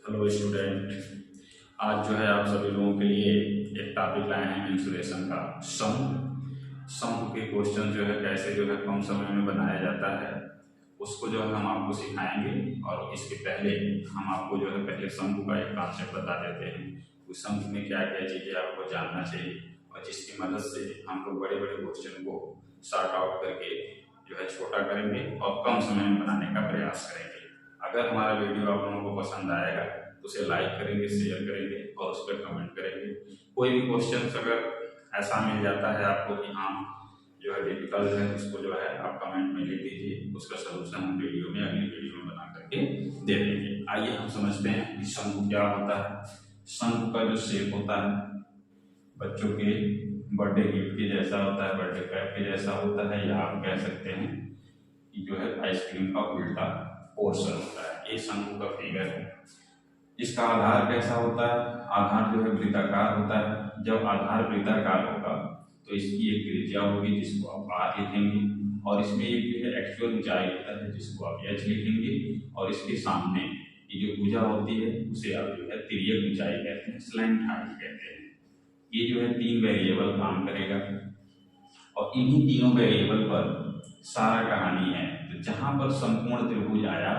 Hello student, आज जो है आप सभी लोगों के लिए एक टॉपिक लाए हैं मेंसुरेशन का। सम के क्वेश्चन जो है कैसे जो है कम समय में बनाया जाता है उसको जो है हम आपको सिखाएंगे। और इसके पहले हम आपको जो है पहले शंकु का एक कॉन्सेप्ट बता देते हैं। उस शंकु में क्या क्या चीज़ें आपको जानना चाहिए और जिसकी मदद से हम लोग बड़े बड़े क्वेश्चन को सॉर्ट आउट करके जो है छोटा करेंगे और कम समय में बनाने का प्रयास करेंगे। अगर हमारा वीडियो आप लोगों को पसंद आएगा तो उसे लाइक करेंगे, शेयर करेंगे और उस पर कमेंट करेंगे। कोई भी क्वेश्चन अगर ऐसा मिल जाता है आपको कि हाँ जो है डिफिकल्ट है, उसको जो है आप कमेंट में लिख दीजिए, उसका सलूशन हम वीडियो में अगली वीडियो में बना करके दे देंगे। आइए हम समझते हैं कि शंकु क्या होता है। शंकु का जो शेप होता है बच्चों के बर्थडे गिफ्ट के जैसा होता है, बर्थडे कैप के जैसा होता है, या आप कह सकते हैं कि जो है आइसक्रीम का उल्टा पोर्शन होता है। ये शंकु का फिगर है। इसका आधार कैसा होता है? आधार जो है वृत्ताकार होता है। जब आधार वृत्ताकार होगा तो इसकी एक त्रिज्या होगी जिसको आप आर लिखेंगे, और इसमें एक जो है एक्चुअल ऊंचाई होता है जिसको आप एच लिखेंगे, और इसके सामने ये जो भुजा होती है उसे आप जो है तिर्यक ऊंचाई कहते हैं, स्लैंट हाइट कहते हैं। ये जो है तीन वेरिएबल काम करेगा और इन्हीं तीनों वेरिएबल पर सारा कहानी है। तो जहां पर संपूर्ण त्रिभुज आया,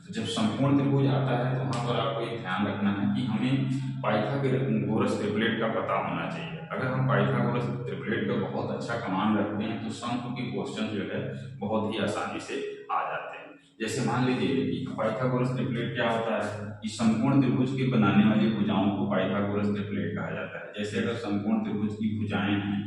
तो जब संपूर्ण त्रिभुज आता है तो वहां पर आपको ये ध्यान रखना है कि हमें पाइथागोरस ट्रिपलेट का पता होना चाहिए। अगर हम पाइथागोरस ट्रिपलेट का बहुत अच्छा कमांड रखते हैं तो शंकु के क्वेश्चन जो है बहुत ही आसानी से आ जाते हैं। जैसे मान लीजिए कि पाइथागोरस ट्रिपलेट क्या होता है कि संपूर्ण त्रिभुज के बनाने वाली भुजाओं को पाइथागोरस ट्रिपलेट कहा जाता है। जैसे अगर संपूर्ण त्रिभुज की भुजाएं हैं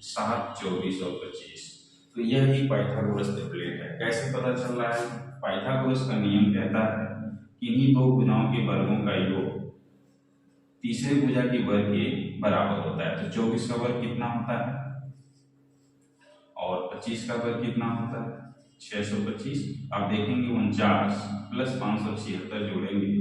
7, 24 और 25, तो यह ही पाइथागोरस ट्रिपलेट है। कैसे पता चल रहा है? पाइथागोरस का नियम कहता है कि इन्हीं दो भुजाओं के वर्गों का योग तीसरे भुजा के वर्ग के बराबर होता है। तो 24 का वर्ग कितना होता है और 25 का वर्ग कितना होता है? 625। आप देखेंगे 49 प्लस 576 जोड़ेंगे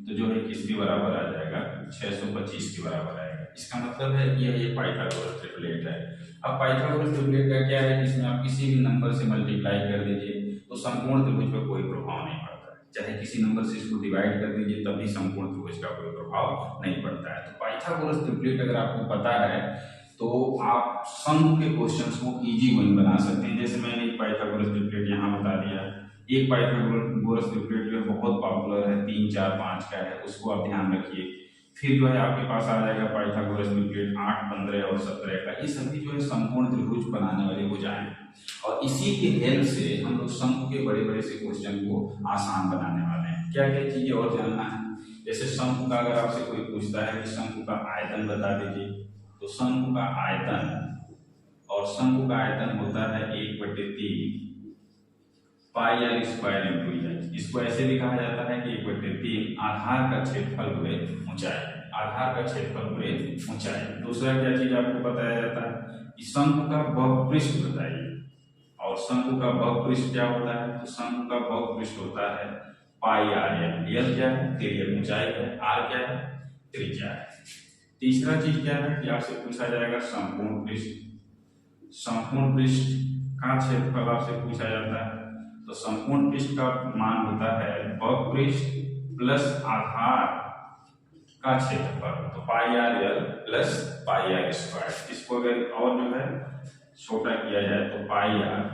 तो जो है किसके बराबर आ जाएगा? 625 के बराबर आएगा। इसका मतलब है कि यह पाइथागोरस ट्रिपलेट है। अब पाइथागोरस ट्रिपलेट का क्या है, इसमें आप किसी भी नंबर से मल्टीप्लाई कर दीजिए तो संपूर्ण त्रिभुज पर कोई प्रभाव नहीं पड़ता है। चाहे किसी नंबर से इसको डिवाइड कर दीजिए तब भी संपूर्ण त्रिभुज का कोई प्रभाव नहीं पड़ता है। तो पाइथागोरस ट्रिपलेट अगर आपको पता है तो आप शंकु के क्वेश्चंस को इजी वन बना सकते हैं। जैसे मैंने एक पाइथागोरस ट्रिपलेट यहाँ बता दिया। एक पाइथागोरस ट्रिपलेट जो है बहुत पॉपुलर है, 3, 4, 5 का है, उसको आप ध्यान रखिए। फिर जो है आपके पास आ जाएगा पाइथागोरस ट्रिपलेट 8, 15 और 17 का। ये सभी जो है संपूर्ण त्रिभुज बनाने वाली भुजाएं हैं और इसी के हेल्प से हम लोग शंकु के बड़े बड़े से क्वेश्चन को आसान बनाने वाले हैं। क्या क्या चीजें और जानना है? जैसे शंकु का अगर आपसे कोई पूछता है कि शंकु का आयतन बता दीजिए, तो शंकु का आयतन, और शंकु का आयतन होता है 1/3 पाई आर स्क्वायर इंटू एच। इसको ऐसे लिखा जाता है कि 1/3 आधार का क्षेत्रफल गुणे ऊंचाई, आधार का क्षेत्रफल गुणे ऊंचाई। दूसरा क्या चीज आपको बताया जाता है कि शंकु का बहुपृष्ठ बताइए, और शंकु का बहुपृष्ठ क्या होता है? तो शंकु का बहुपृष्ठ होता है पाई आर एल। एल क्या है? तिर्यक ऊंचाई है, आर क्या है? त्रिज्या है। तीसरा चीज क्या है कि आपसे पूछा जाएगा संपूर्ण पृष्ठ। संपूर्ण पृष्ठ का क्षेत्रफल आपसे पूछा जाता है, तो संपूर्ण पृष्ठ का मान होता है बहुपृष्ठ प्लस आधार का क्षेत्रफल, तो pi R L plus pi R square. इसको अगर और जो है छोटा किया जाए तो pi R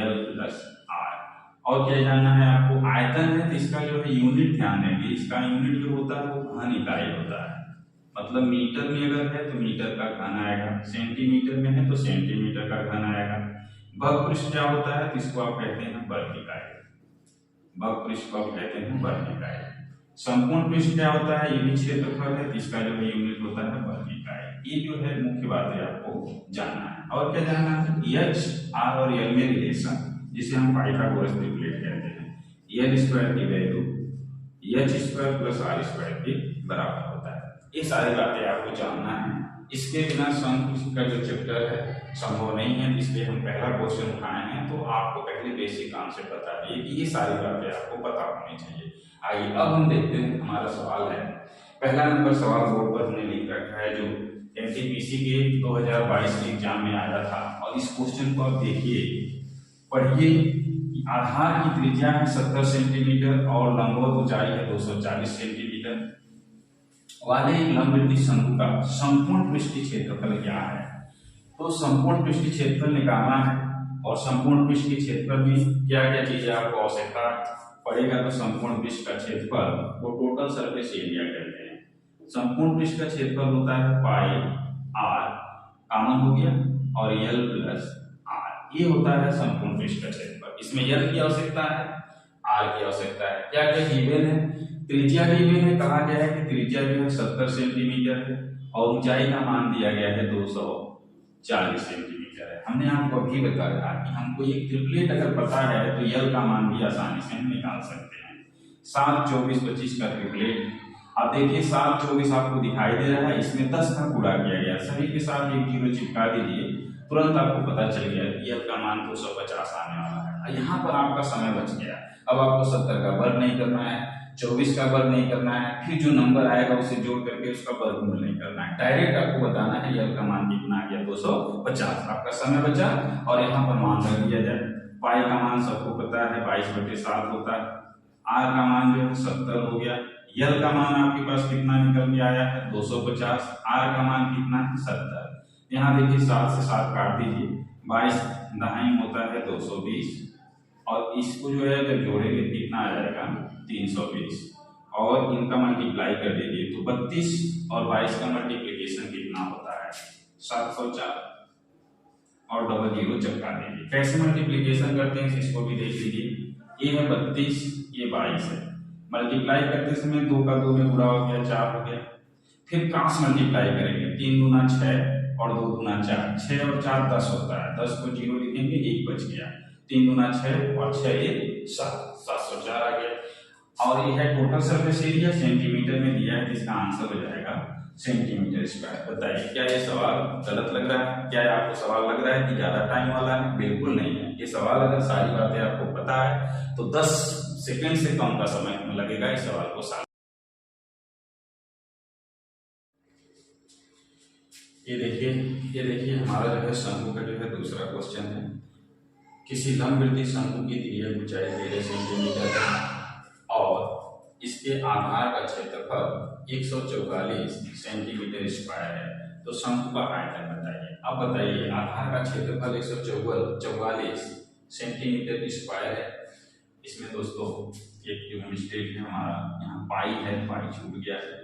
L plus R. और क्या जानना है आपको? आयतन है तो इसका जो है यूनिट ध्यान देंगे। इसका यूनिट जो होता है वो घन इकाई होता है। मतलब मीटर में अगर है तो मीटर का घन आएगा, सेंटीमीटर में है तो सेंटीमीटर का घन आएगा। बहुपृष्ठ क्या होता है? तो इसको आप कहते हैं वर्ग इकाई। बहुपृष्ठ को आप कहते हैं वर्ग इकाई। संपूर्ण पृष्ठ क्या होता है? यूनिट क्षेत्रफल है, इसका जो है यूनिट होता है वर्ग इकाई। ये जो है मुख्य बात है आपको जानना है। और क्या जानना है? एच, आर और एल में रिलेशन, जिसे हम पाइथागोरस ट्रिपलेट कहते हैं। एल स्क्वायर की value H square plus R square के बराबर होता है। ये सारी बातें आपको जानना है। इसके बिना शंकु का जो चैप्टर है संभव नहीं है, इसलिए हम पहला क्वेश्चन उठाए हैं तो आपको पहले बेसिक आंसर बता दिए कि ये सारी बातें आपको पता होनी चाहिए। आइए अब हम देखते हैं हमारा सवाल है। पहला नंबर सवाल बोर्ड पर हमने लिख रखा है जो एनटीपीसी के 2022 के एग्जाम में आया था, और इस क्वेश्चन को आप देखिए, पढ़िए आधार की त्रिज्या है 70 सेंटीमीटर और लंबवत ऊंचाई है 240 सेंटीमीटर वाले एक लंबवृत्तीय शंकु का संपूर्ण पृष्ठीय क्षेत्रफल क्या है। तो संपूर्ण पृष्ठीय क्षेत्रफल निकालना है और संपूर्ण पृष्ठीय क्षेत्रफल में क्या क्या चीजें आपको आवश्यकता पड़ेगा। तो संपूर्ण पृष्ठ का क्षेत्रफल वो टोटल सरफेस एरिया कहते हैं। संपूर्ण पृष्ठ का क्षेत्रफल होता है पाई आर कॉमन हो गया और एल प्लस आर, ये होता है संपूर्ण पृष्ठ का क्षेत्रफल। इसमें एल की आवश्यकता है, आर की आवश्यकता है। क्या क्या गिवन है, त्रिज्या गिवन है, कहा गया है कि त्रिज्या जो है 70 सेंटीमीटर है और ऊंचाई का मान दिया गया है 240 सेंटीमीटर है। हमने आपको अभी बताया कि हमको एक ट्रिपलेट अगर पता है तो एल का मान भी आसानी से हम निकाल सकते हैं। 7 24 25 का ट्रिपलेट, अब देखिए 7 24 आपको दिखाई दे रहा है, इसमें 10 का गुणा किया गया, सभी के साथ एक जीरो चिपका दीजिए, तुरंत आपको पता चल गया कि एल का मान 250 आने वाला है। यहाँ पर आपका समय बच गया। अब आपको 70 का वर्ग नहीं करना है, 24 का वर्ग नहीं करना है, फिर जो नंबर आएगा उसे जोड़ करके उसका वर्गमूल नहीं करना है, डायरेक्ट आपको बताना है एल का मान कितना आ गया 250। आपका समय बचा और यहाँ पर मान रख दिया जाए। पाई का मान सबको पता है 22/7 होता है, आर का मान जो है 70 हो गया, एल का मान आपके पास कितना निकल के आया है 250, आर का मान कितना है 70। यहाँ देखिए 7 से 7 काट दीजिए, 22 दहाई होता है 220 और इसको जो है अगर जोड़ेंगे कितना आ जाएगा 320 और इनका मल्टीप्लाई कर दीजिए तो 32 और 22 का मल्टीप्लिकेशन कितना होता है 704 और डबल जीरो चिपका दीजिए। कैसे मल्टीप्लिकेशन करते हैं इसको भी देख लीजिए, ये है 32, ये 22 है, मल्टीप्लाई करते समय 2 का 2 में गुणा हो गया 4 हो गया, फिर क्रॉस मल्टीप्लाई करेंगे 3 दूना 6 और 2 दूना 4, 6 और 4 10 होता है, 10 को जीरो लिखेंगे 1 बच गया, 3 दूना 6 और 6 1 7, 704 आ गया। और ये है टोटल सरफेस एरिया, सेंटीमीटर में दिया है, जिसका आंसर हो जाएगा सेंटीमीटर स्क्वायर। बताइए क्या ये सवाल गलत लग रहा है? क्या आपको सवाल लग रहा है कि ज्यादा टाइम वाला है? बिल्कुल नहीं है। ये सवाल अगर सारी बातें आपको पता है तो 10 सेकंड से कम का समय लगेगा इस सवाल को सॉल्व। ये देखिए हमारा जो है शंकु का जो है दूसरा क्वेश्चन है। किसी लंबवृत्तीय शंकु की त्रिज्या ऊंचाई 13 सेंटीमीटर है और इसके आधार का क्षेत्रफल 144 सेंटीमीटर स्क्वायर है, तो शंकु का आयतन बताइए। अब बताइए आधार का क्षेत्रफल 144 सेंटीमीटर स्क्वायर है। इसमें दोस्तों एक जो मिस्टेक है हमारा, यहाँ पाई है, पाई छूट गया है,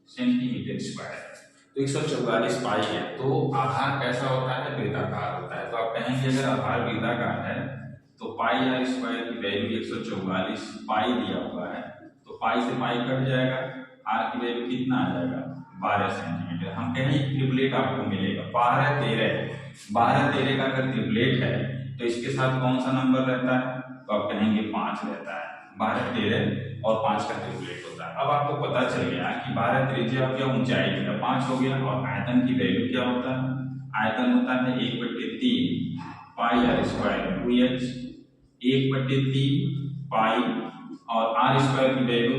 सेंटीमीटर स्क्वायर है तो 144 पाई है। तो आधार कैसा होता है? वृत्ताकार होता है। तो आप कहेंगे अगर आधार वृत्ताकार है तो पाई आर स्क्वायर की वैल्यू 144 पाई दिया हुआ है, तो पाई से पाई कट जाएगा, आर की वैल्यू कितना आ जाएगा 12 सेंटीमीटर। हम कहें ट्रिपलेट आपको मिलेगा 12 13 का अगर ट्रिपलेट है तो इसके साथ कौन सा नंबर रहता है? तो आप कहेंगे 5 रहता है, 12 13 और 5 का ट्रिपलेट होता है। अब आपको पता चल गया कि 12 त्रिज्या हो गया, ऊंचाई का 5 हो गया और आयतन की वैल्यू क्या होता है? आयतन होता है 1/3 पाई आर स्क्वायर 2h, 1/3 पाई और आर स्क्वायर की वैल्यू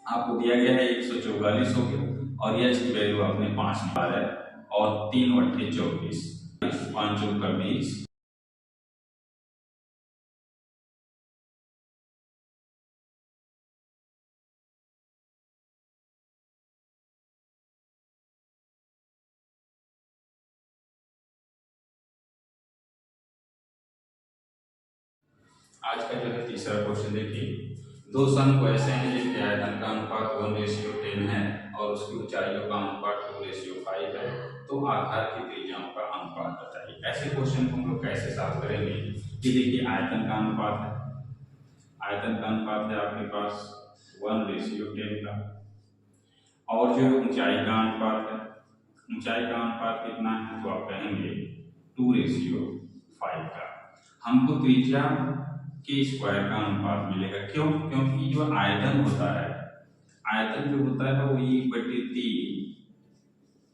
आपको दिया गया है 144 हो गया और एच की वैल्यू आपने 5 निकाला है और 3/24 5 चौका 20। आज का जो है तीसरा क्वेश्चन देखिए, दो शंकु ऐसे हैं जिनके आयतन का अनुपात 1:10 है और उसकी ऊंचाइयों का अनुपात 2:5 है, तो आधार की त्रिज्याओं का अनुपात बताइए। ऐसे क्वेश्चन को हम लोग कैसे सॉल्व करेंगे कि देखिए आयतन का अनुपात है, आयतन का अनुपात है आपके पास 1:10 का और जो ऊंचाई का अनुपात है, ऊंचाई का अनुपात कितना है? तो आप कहेंगे 2:5 का। हमको त्रिज्या के स्क्वायर का अनुपात मिलेगा, क्यों? क्योंकि जो आयतन होता है, आयतन जो होता है वो 1/3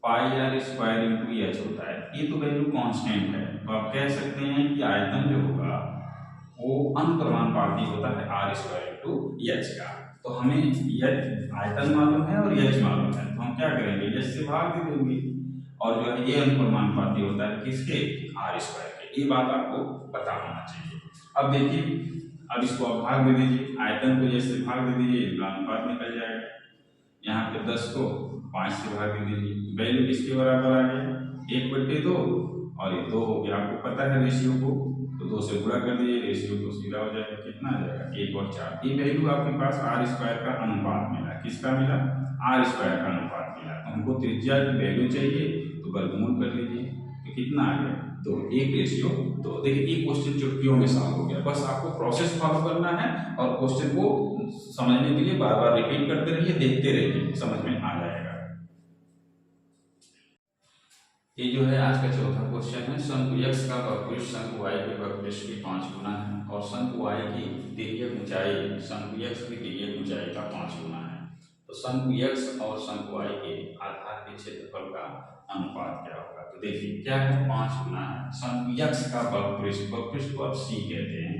पाई आर स्क्वायर इंटू एच होता है। ये तो वैल्यू कांस्टेंट है, तो आप कह सकते हैं कि आयतन जो होगा वो अनुक्रमानुपाती होता है आर स्क्वायर इंटू एच का। तो हमें एच आयतन मालूम है और एच मालूम है, तो हम क्या करेंगे एच से भाग दे देंगे और जो है ये अनुक्रमानुपाती होता है किसके? आर स्क्वायर के। ये बात आपको पता होना चाहिए। अब देखिए, अब इसको आप भाग दे दीजिए, आयतन को जैसे भाग दे दीजिए इनका अनुपात निकल जाएगा। यहाँ पे 10 को 5 से भाग दे दीजिए, वैल्यू किसके बराबर आ गया 1/2 और ये 2 हो गया। आपको पता है रेशियो को, तो 2 से गुणा कर दीजिए, रेशियो तो सीधा हो जाएगा, कितना आ जाएगा 1 और 4। ये वैल्यू आपके पास r² का अनुपात मिला, किसका मिला r² का अनुपात मिला। तो हमको त्रिज्या की वैल्यू चाहिए तो वर्गमूल कर लीजिए, तो कितना आ गया 2, 1:2। देखिए ये क्वेश्चन चुटकियों में सॉल्व हो गया, बस आपको प्रोसेस फॉलो करना है और क्वेश्चन को समझने के लिए बार बार रिपीट करते रहिए, देखते रहिए, समझ में आ जाएगा। ये जो है आज का चौथा क्वेश्चन है, शंकु x का वक्रपृष्ठ शंकु y के वक्रपृष्ठ की 5 गुना है और शंकु y की तिर्यक ऊंचाई शंकु x की तिर्यक ऊंचाई का 5 गुना है। तो शंकु x और शंकु y के आधार के क्षेत्रफल का अनुपात क्या होगा। तो देखिए क्या है 5 गुना है, शंकु x का वक्रपृष्ठ, वक्रपृष्ठ को आप c कहते हैं,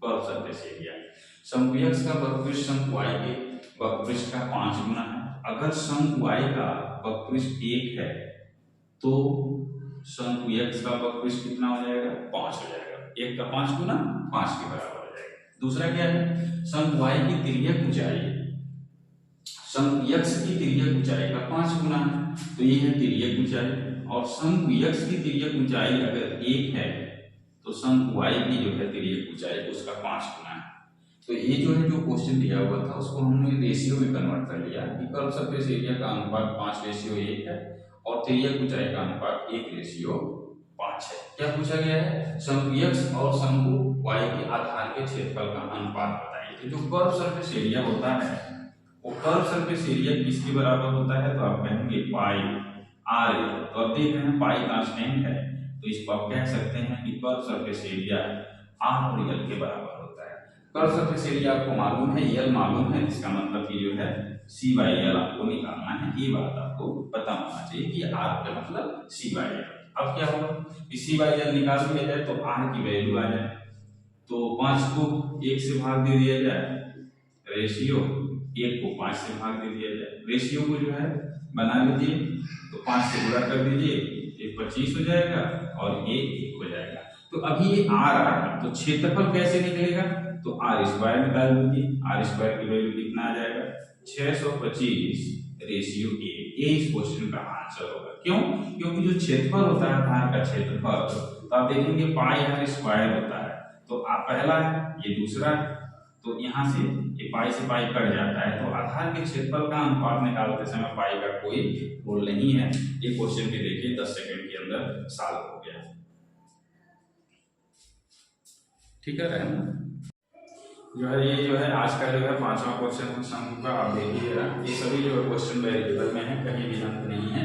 कर्व सरफेस एरिया। शंकु x का वक्रपृष्ठ शंकु y के वक्रपृष्ठ का 5 गुना है। अगर शंकु y का वक्रपृष्ठ 1 है तो शंकु x का वक्रपृष्ठ कितना हो जाएगा 5 हो जाएगा, 1 का 5 गुना 5 के बराबर हो जाएगा। दूसरा क्या है, शंकु y की तिर्यक ऊंचाई शंकु x की तिर्यक ऊंचाई का 5 गुना है, तो ये है तिर्यक ऊंचाई। और शंकु x की तिर्यक ऊंचाई अगर 1 है तो शंकु y की जो है तिर्यक ऊंचाई उसका 5 गुना है। तो ये जो है जो क्वेश्चन दिया हुआ था उसको हमने रेशियो में कन्वर्ट कर लिया कि कर्व सरफेस एरिया का अनुपात 5:1 है और तिर्यक ऊंचाई का अनुपात 1:5 है। क्या पूछा गया है, शंकु x और शंकु y के आधार के क्षेत्रफल का अनुपात बताइए। तो जो कर्व सरफेस एरिया होता है वो कर्व सरफेस एरिया किसके बराबर होता है, तो आप कहेंगे पाई r। तो अब देख रहे हैं पाई कांस्टेंट है, तो इसको आप कह सकते हैं कि कर्व सरफेस एरिया r और l के बराबर होता है। कर्व सरफेस एरिया आपको मालूम है, l मालूम है, इसका मतलब कि जो है c/l आपको निकालना है। ये बात आपको पता होना चाहिए कि r का मतलब c/l। अब क्या होगा कि c/l निकाल दिया जाए तो r की वैल्यू आ जाए, तो 5 को 1 से भाग दे दिया जाए, रेशियो 1 को 5 से भाग दे दिया जाए, रेशियो को जो है बना लीजिए, तो 5 से गुणा कर दीजिए, ये 25 हो जाएगा और ये 1 हो जाएगा। तो अभी ये r आ रहा, तो क्षेत्रफल कैसे निकलेगा, तो r² निकाल दीजिए, r² की वैल्यू कितना आ जाएगा 625:1। ये इस क्वेश्चन का आंसर होगा। क्यों, क्योंकि जो क्षेत्रफल होता है आधार का क्षेत्रफल, तो आप देखेंगे पाई r² होता है, तो आप पहला है ये दूसरा है, तो यहाँ से ये पाई से पाई कट जाता है, तो आधार के क्षेत्रफल का अनुपात निकालते समय पाई का कोई रोल नहीं है। ये क्वेश्चन भी देखिए 10 सेकंड के अंदर सॉल्व हो गया। ठीक है जो है ये जो है आज का जो है 5वां क्वेश्चन है शंकु का। आप देखिएगा ये सभी जो क्वेश्चन वेरिएबल में है, कहीं भी अंत नहीं है।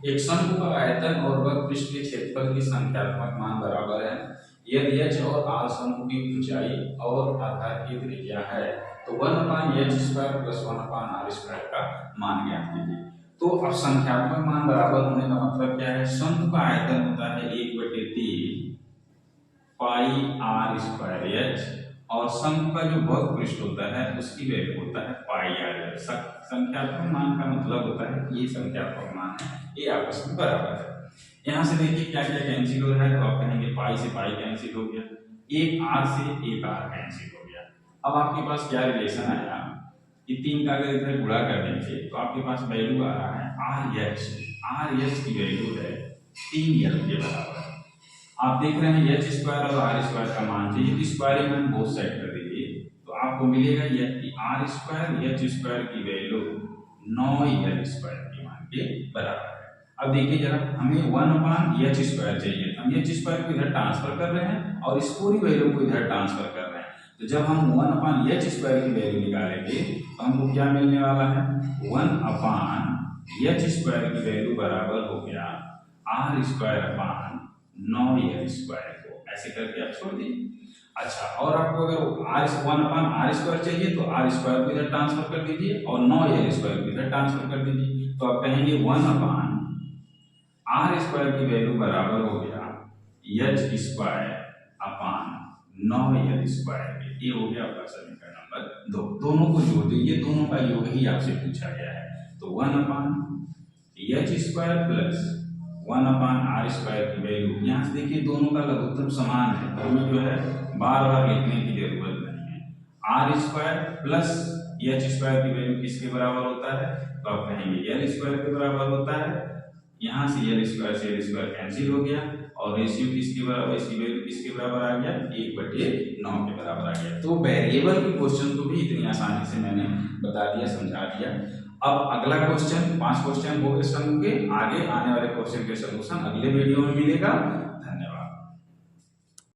एक शंकु का आयतन और वक्रपृष्ठ के क्षेत्रफल की संख्यात्मक मान बराबर है यदि h और r शंकु की ऊंचाई और आधार की त्रिज्या है तो 1/h² + 1/r² का मान ज्ञात कीजिए। तो अब संख्यात्मक मान बराबर होने का मतलब क्या है, शंकु का आयतन होता है 1/3 πr² और शंकु का जो वक्रपृष्ठ होता है उसकी वैल्यू होता है πr। संख्यात्मक मान का मतलब होता है कि ये संख्यात्मक मान है, ये आपस में बराबर है। यहाँ से देखिए क्या क्या कैंसिल हो रहा है, तो आप कहेंगे पाई से पाई कैंसिल हो गया, एक r से एक r कैंसिल हो गया। अब आपके पास क्या रिलेशन आया कि 3 का अगर इधर गुणा कर देंगे तो आपके पास वैल्यू आ रहा है RH की वैल्यू है 3l के बराबर। आप देख रहे हैं h² और r² का मान चाहिए, स्क्वायरिंग में बोथ साइड कर दीजिए तो आपको मिलेगा यह कि r² h² की वैल्यू 9l² के मान के बराबर है। अब देखिए जरा हमें 1/h² चाहिए, हम h² को इधर ट्रांसफर कर रहे हैं और इस पूरी वैल्यू को इधर ट्रांसफर कर रहे हैं, तो जब हम 1/h² की वैल्यू निकालेंगे तो हमको क्या मिलने वाला है 1/h² की वैल्यू बराबर हो गया r² 9l² को, ऐसे करके आप छोड़ दीजिए। अच्छा और आपको अगर 1/r² चाहिए तो r² को इधर ट्रांसफर कर दीजिए और 9l² को इधर ट्रांसफर कर दीजिए, तो आप कहेंगे 1/r² की वैल्यू बराबर हो गया h² 9l²। ये हो गया आपका समीकरण नंबर 2। दोनों को जोड़ दीजिए, दोनों का योग ही आपसे पूछा गया है, तो 1/h² + 1/r² की वैल्यू, यहाँ से देखिए दोनों का लघुत्तम समान है, हमें जो है बार बार लिखने की जरूरत नहीं है। r² प्लस h² की वैल्यू किसके बराबर होता है, तो आप कहेंगे l² के बराबर होता है। यहाँ से l² से l² कैंसिल हो गया और रेशियो किसके बराबर, इसकी वैल्यू किसके बराबर आ गया, 1/9 के बराबर आ गया। तो वेरिएबल के क्वेश्चन को भी इतनी आसानी से मैंने बता दिया, समझा दिया। अब अगला क्वेश्चन, 5 क्वेश्चन हो गए सम के, आगे आने वाले क्वेश्चन के सलूशन अगले वीडियो में मिलेगा।